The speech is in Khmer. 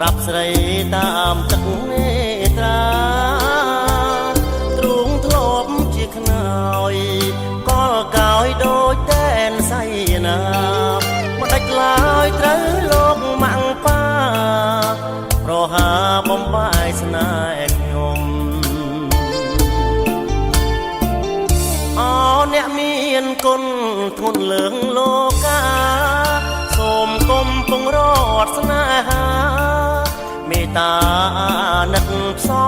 ប្រាប់ស្រីតាមទឹកនេត្រាទ្រូងធ្លាប់ជាខ្នើយកលកោយដូចតែនសៃណាមិនដាច់ឡើយត្រូវលោកម៉ាំងប៉ាប្រហាបំបាយស្នេហ៍ខ្ញុំអោអ្នកមានគុណធ្ងន់លើងលោកាសូមគុំពងរត់ស្នេហាមេត្តាណិតផ្សំ